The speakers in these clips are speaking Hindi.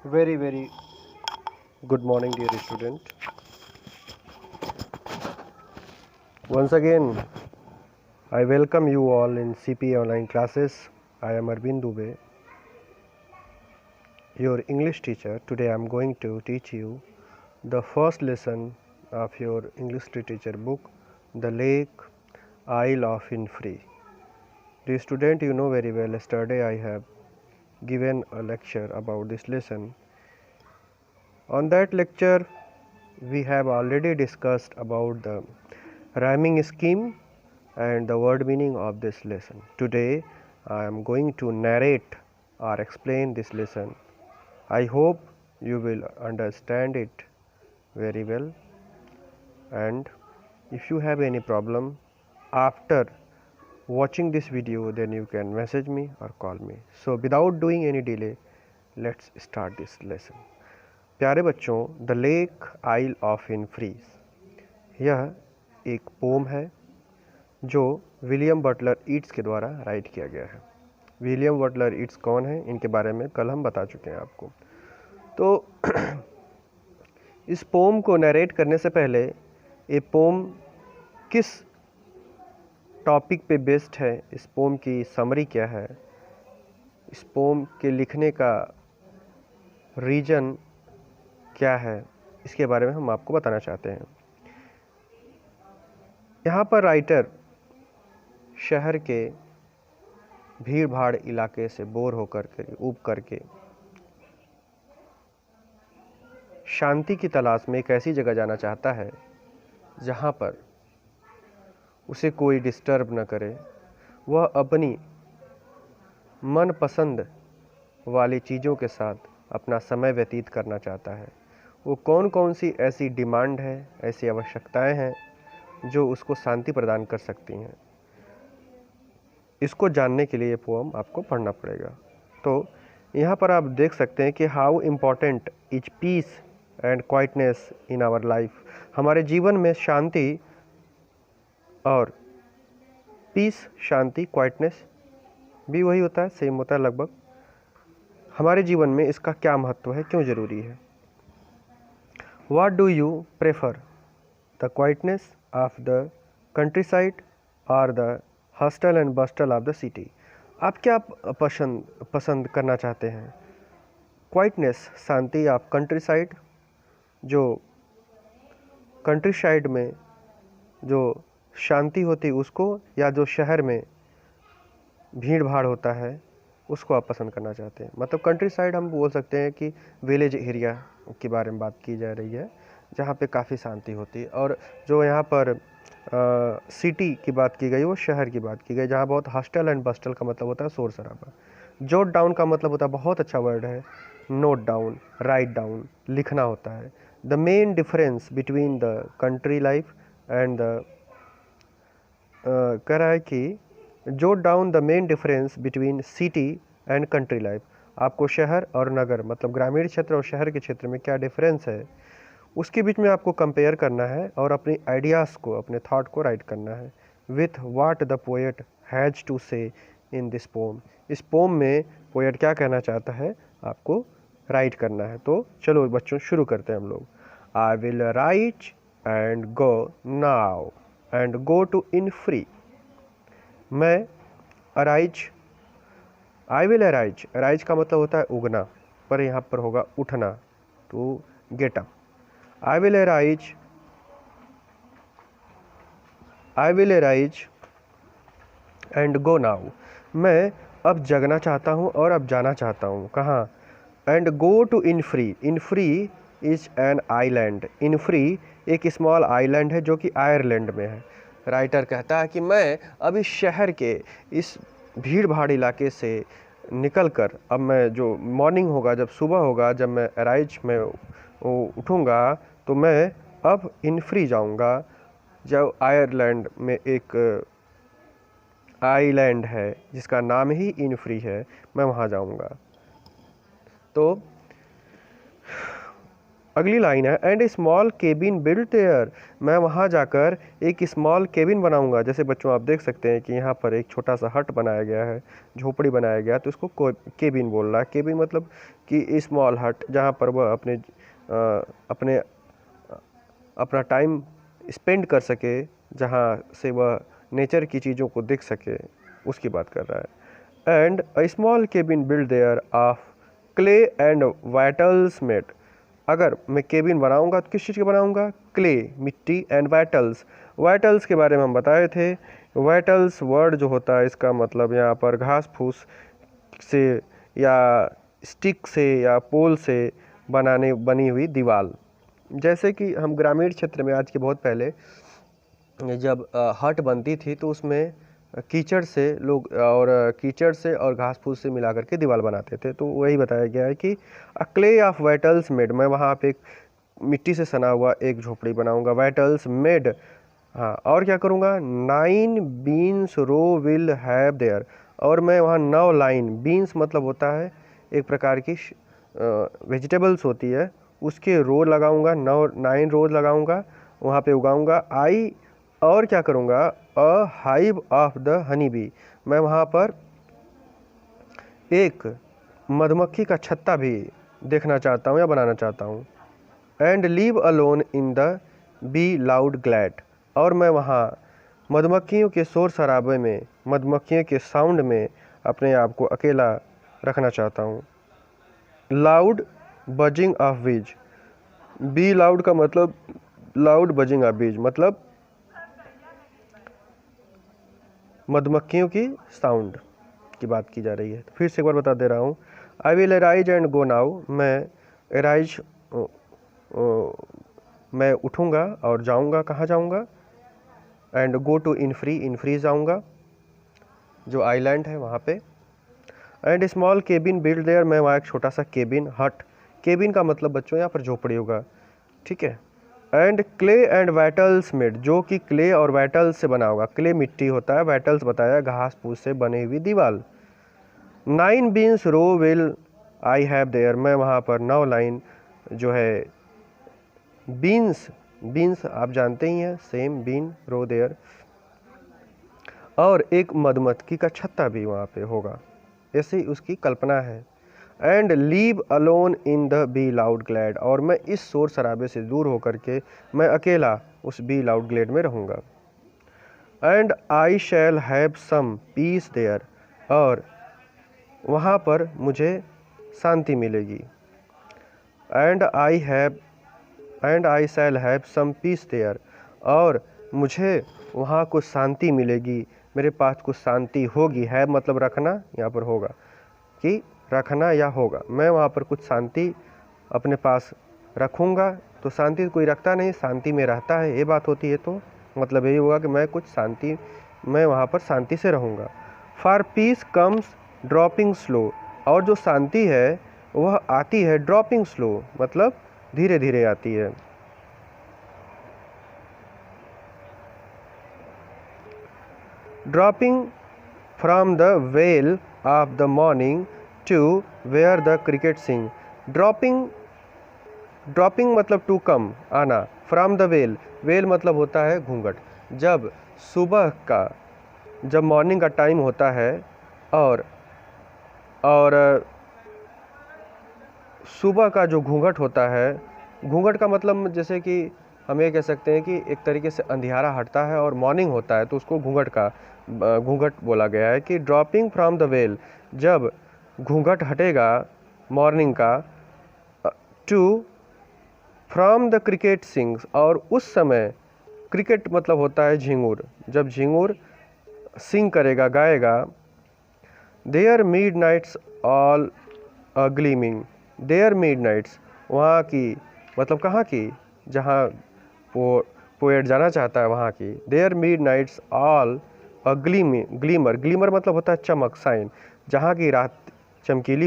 Very good morning, dear student. Once again, I welcome you all in CPA online classes. I am Arvind Dubey, your English teacher. Today I am going to teach you the first lesson of your English literature book, The Lake Isle of Infree. Dear student, you know very well, yesterday I have given a lecture about this lesson. On that lecture, we have already discussed about the rhyming scheme and the word meaning of this lesson. Today I am going to narrate or explain this lesson. I hope you will understand it very well, and if you have any problem after watching this video, then you can message me or call me. So without doing any delay, let's start this lesson. प्यारे बच्चों, द लेक आइल ऑफ इनफ्रीज यह एक पोम है जो विलियम बटलर ईट्स के द्वारा राइट किया गया है। विलियम बटलर ईट्स कौन है, इनके बारे में कल हम बता चुके हैं आपको। तो इस पोम को नरेट करने से पहले ये पोम किस टॉपिक पे बेस्ड है, इस पोम की समरी क्या है, इस पोम के लिखने का रीजन क्या है, इसके बारे में हम आपको बताना चाहते हैं। यहाँ पर राइटर शहर के भीड़ भाड़ इलाके से बोर होकर के ऊब करके शांति की तलाश में एक ऐसी जगह जाना चाहता है जहाँ पर उसे कोई डिस्टर्ब न करे। वह अपनी मनपसंद वाली चीज़ों के साथ अपना समय व्यतीत करना चाहता है। वो कौन कौन सी ऐसी डिमांड है, ऐसी आवश्यकताएं हैं जो उसको शांति प्रदान कर सकती हैं, इसको जानने के लिए ये पोएम आपको पढ़ना पड़ेगा। तो यहाँ पर आप देख सकते हैं कि how important is peace and quietness in our life. हमारे जीवन में शांति और पीस, शांति, क्वाइटनेस भी वही होता है, सेम होता है लगभग। हमारे जीवन में इसका क्या महत्व है, क्यों ज़रूरी है। What do you prefer, the quietness of the countryside or the hustle and bustle of the city? आप क्या पसंद करना चाहते हैं, क्वाइटनेस, शांति, आप कंट्री साइड, जो कंट्री साइड में जो शांति होती उसको, या जो शहर में भीड़ भाड़ होता है उसको आप पसंद करना चाहते हैं। मतलब कंट्री साइड हम बोल सकते हैं कि विलेज एरिया के बारे में बात की जा रही है, जहाँ पे काफ़ी शांति होती है। और जो यहाँ पर सिटी की बात की गई, वो शहर की बात की गई, जहाँ बहुत हॉस्टल एंड बस्टल का मतलब होता है शोर शराबा। जोट डाउन का मतलब होता है, बहुत अच्छा वर्ड है, नोट डाउन, राइट डाउन, लिखना होता है। The main difference between the country life and the कह रहा है कि jot down the main difference between city and country life. आपको शहर और नगर, मतलब ग्रामीण क्षेत्र और शहर के क्षेत्र में क्या डिफरेंस है, उसके बीच में आपको कंपेयर करना है और अपनी आइडियाज़ को, अपने थॉट को राइट करना है with what the poet has to say in this poem. इस पोम में पोएट क्या कहना चाहता है, आपको राइट करना है। तो चलो बच्चों शुरू करते हैं हम लोग। I will write and go now and go to Innisfree. मैं arise, I will arise, arise का मतलब होता है उगना, पर यहाँ पर होगा उठना, to get up. I will arise, I will arise and go now. मैं अब जगना चाहता हूँ और अब जाना चाहता हूँ। कहाँ? And go to Innisfree. Innisfree is an island. Innisfree एक स्मॉल आइलैंड है जो कि आयरलैंड में है। राइटर कहता है कि मैं अब इस शहर के, इस भीड़ भाड़ इलाके से निकल कर, अब मैं जो मॉर्निंग होगा, जब सुबह होगा, जब मैं अराइज में उठूँगा, तो मैं अब इनफ्री जाऊँगा, जो आयरलैंड में एक आइलैंड है जिसका नाम ही इनफ्री है, मैं वहाँ जाऊँगा। तो अगली लाइन है and A small cabin build their, मैं वहाँ जाकर एक स्मॉल केबिन बनाऊंगा। जैसे बच्चों आप देख सकते हैं कि यहाँ पर एक छोटा सा हट बनाया गया है, झोपड़ी बनाया गया है, तो इसको केबिन बोल रहा है। केबिन मतलब कि स्मॉल हट, जहाँ पर वह अपने अपना टाइम स्पेंड कर सके, जहाँ से वह नेचर की चीज़ों को देख सके, उसकी बात कर रहा है। And a small cabin build their of clay and vitals made, अगर मैं केबिन बनाऊंगा तो किस चीज़ का बनाऊंगा? क्ले, मिट्टी, एंड वाइटल्स, वाइटल्स के बारे में हम बताए थे। वाइटल्स वर्ड जो होता है इसका मतलब यहाँ पर घास फूस से या स्टिक से या पोल से बनी हुई दीवार। जैसे कि हम ग्रामीण क्षेत्र में आज के बहुत पहले जब हट बनती थी तो उसमें कीचड़ से और घास फूस से मिला करके दीवार बनाते थे। तो वही बताया गया है कि अ क्ले ऑफ वाइटल्स मेड, मैं वहाँ पे एक मिट्टी से सना हुआ एक झोपड़ी बनाऊंगा। वाइटल्स मेड, हाँ, और क्या करूँगा? 9 beans row will have there, और मैं वहाँ 9 लाइन, बीन्स मतलब होता है एक प्रकार की वेजिटेबल्स होती है, उसके रो लगाऊंगा, 9 रोज लगाऊंगा, वहाँ पे उगाऊंगा। आई, और क्या करूँगा? A hive of the honey bee, मैं वहाँ पर एक मधुमक्खी का छत्ता भी देखना चाहता हूँ या बनाना चाहता हूँ। And leave alone in the be loud glad, और मैं वहाँ मधुमक्खियों के शोर शराबे में, मधुमक्खियों के साउंड में अपने आप को अकेला रखना चाहता हूँ। लाउड बजिंग ऑफ बीज, बी लाउड का मतलब लाउड बजिंग ऑफ बीज मतलब मधुमक्खियों की साउंड की बात की जा रही है। तो फिर से एक बार बता दे रहा हूँ। आई will arise and go now, मैं उठूँगा और जाऊँगा, कहाँ जाऊँगा? एंड गो टू इनफ्री जाऊँगा, जो आइलैंड है वहाँ पे। And small cabin build their, मैं वहाँ एक छोटा सा केबिन, हट, केबिन का मतलब बच्चों यहाँ पर झोपड़ी होगा, ठीक है। And clay and vitals made, जो कि क्ले और वाइटल्स से बना होगा। क्ले मिट्टी होता है, वाइटल्स बताया घास फूस से बनी हुई दीवार। 9 beans row will I have there, मैं वहाँ पर 9 लाइन जो है बीन्स आप जानते ही हैं, सेम बीन रो देयर, और एक मधुमक्खी का छत्ता भी वहाँ पे होगा, ऐसी उसकी कल्पना है। And leave alone in the be loud glad, और मैं इस शोर शराबे से दूर होकर के मैं अकेला उस बी लाउड ग्लैड में रहूँगा। And I shall have some peace there, और वहाँ पर मुझे शांति मिलेगी। And I shall have some peace there, और मुझे वहाँ कुछ शांति मिलेगी, मेरे पास कुछ शांति होगी। है मतलब रखना, यहाँ पर होगा कि रखना या होगा, मैं वहाँ पर कुछ शांति अपने पास रखूँगा। तो शांति कोई रखता नहीं, शांति में रहता है, ये बात होती है। तो मतलब यही होगा कि मैं वहाँ पर शांति से रहूँगा। For piece comes dropping slow, और जो शांति है वह आती है ड्रॉपिंग स्लो, मतलब धीरे धीरे आती है। Dropping from the veil of the morning to where the cricket sing, dropping मतलब टू कम, आना, फ्रॉम द वेल मतलब होता है घूंघट। जब मॉर्निंग का टाइम होता है और सुबह का जो घूंघट होता है, घूंघट का मतलब जैसे कि हम ये कह सकते हैं कि एक तरीके से अंधियारा हटता है और मॉर्निंग होता है, तो उसको घूंघट बोला गया है। कि ड्रॉपिंग फ्रॉम द वेल, जब घूंघट हटेगा मॉर्निंग का, to from the cricket sings, और उस समय क्रिकेट मतलब होता है झिंगुर, जब झिंगुर सिंग करेगा, गाएगा। There midnight's all gleaming, there midnight's, वहाँ की मतलब कहाँ की, जहाँ पोएट जाना चाहता है वहाँ की। There midnight's all glimmer मतलब होता है चमक, साइन, जहाँ की रात चमकीली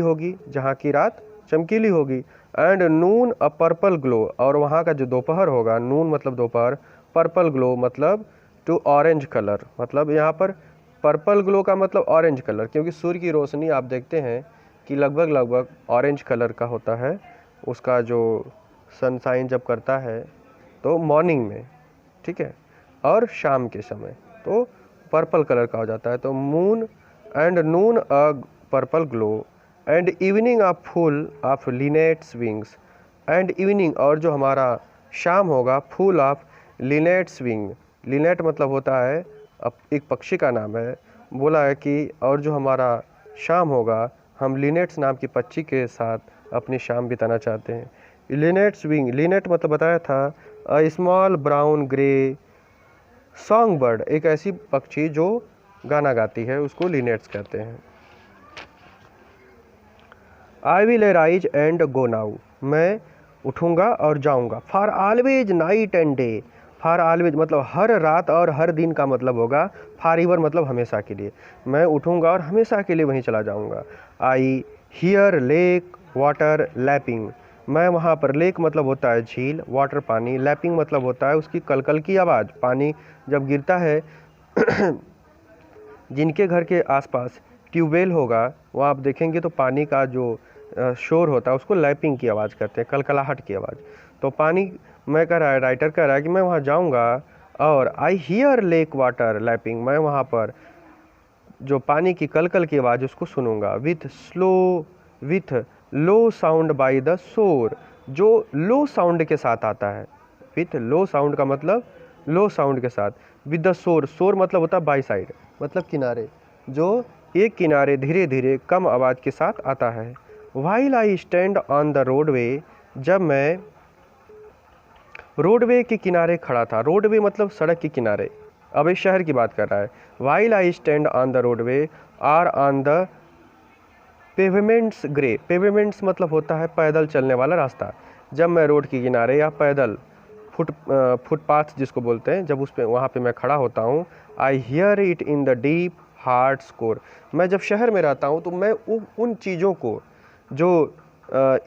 होगी। And noon a purple glow, और वहाँ का जो दोपहर होगा, नून मतलब दोपहर, पर्पल ग्लो मतलब टू ऑरेंज कलर, मतलब यहाँ पर पर्पल ग्लो का मतलब ऑरेंज कलर, क्योंकि सूर्य की रोशनी आप देखते हैं कि लगभग ऑरेंज कलर का होता है, उसका जो सनशाइन जब करता है तो मॉर्निंग में, ठीक है, और शाम के समय तो पर्पल कलर का हो जाता है। तो moon and noon a purple glow and evening a full of linnets wings. And evening, और जो हमारा शाम होगा, full of linnets wing. Linnet मतलब होता है एक पक्षी का नाम है। बोला है कि और जो हमारा शाम होगा, हम लिनेट्स नाम की पक्षी के साथ अपनी शाम बिताना चाहते हैं। लिनेट्स विंग, लिनेट मतलब बताया था a small brown grey song bird, एक ऐसी पक्षी जो गाना गाती है, उसको लिनेट्स कहते हैं। आई will arise and go now, मैं उठूँगा और जाऊँगा। For always night and day, for always मतलब हर रात और हर दिन का मतलब होगा। फॉर एवर मतलब हमेशा के लिए, मैं उठूँगा और हमेशा के लिए वहीं चला जाऊँगा। I hear lake water lapping, मैं वहाँ पर, लेक मतलब होता है झील, वाटर पानी, लैपिंग मतलब होता है उसकी कलकल की आवाज़, पानी जब गिरता है। जिनके घर के आसपास ट्यूबवेल होगा वहाँ आप देखेंगे तो पानी का जो शोर होता है उसको लैपिंग की आवाज़ कहते हैं, कलकलाहट की आवाज़। तो पानी, मैं कह रहा है, राइटर कह रहा है कि मैं वहाँ जाऊँगा और I hear lake water lapping, मैं वहाँ पर जो पानी की कलकल की आवाज़ उसको सुनूंगा। With low sound by the shore, जो लो साउंड के साथ आता है। विथ लो साउंड का मतलब लो साउंड के साथ। विद द शोर, शोर मतलब होता है बाई साइड, मतलब किनारे, जो एक किनारे धीरे धीरे कम आवाज़ के साथ आता है। While I stand on the roadway, जब मैं रोडवे के किनारे खड़ा था। रोडवे मतलब सड़क के किनारे, अब इस शहर की बात कर रहा है। While I stand on the roadway or on the pavements grey, pavements मतलब होता है पैदल चलने वाला रास्ता। जब मैं रोड के किनारे या पैदल फुटपाथ जिसको बोलते हैं, जब उस पे वहाँ पे मैं खड़ा होता हूँ, I hear it in the deep heart score, मैं जब शहर में रहता हूँ तो मैं उन चीज़ों को जो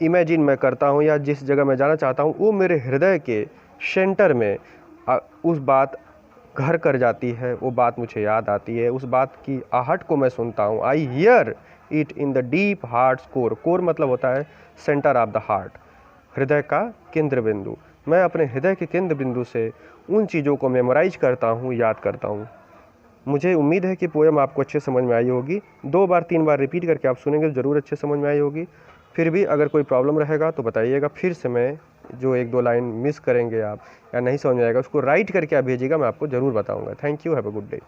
इमेजिन मैं करता हूँ या जिस जगह मैं जाना चाहता हूँ, वो मेरे हृदय के सेंटर में उस बात घर कर जाती है, वो बात मुझे याद आती है, उस बात की आहट को मैं सुनता हूँ। I hear it in the deep heart score, core मतलब होता है सेंटर ऑफ द हार्ट, हृदय का केंद्र बिंदु। मैं अपने हृदय के केंद्र बिंदु से उन चीज़ों को मेमोराइज करता हूँ, याद करता हूँ। मुझे उम्मीद है कि पोएम आपको अच्छे समझ में आई होगी। 2 बार 3 बार रिपीट करके आप सुनेंगे तो ज़रूर अच्छे समझ में आई होगी। फिर भी अगर कोई प्रॉब्लम रहेगा तो बताइएगा, फिर से मैं जो 1-2 लाइन मिस करेंगे आप या नहीं समझ में आएगा उसको राइट करके आप भेजिएगा, मैं आपको ज़रूर बताऊँगा। Thank you, have a good day.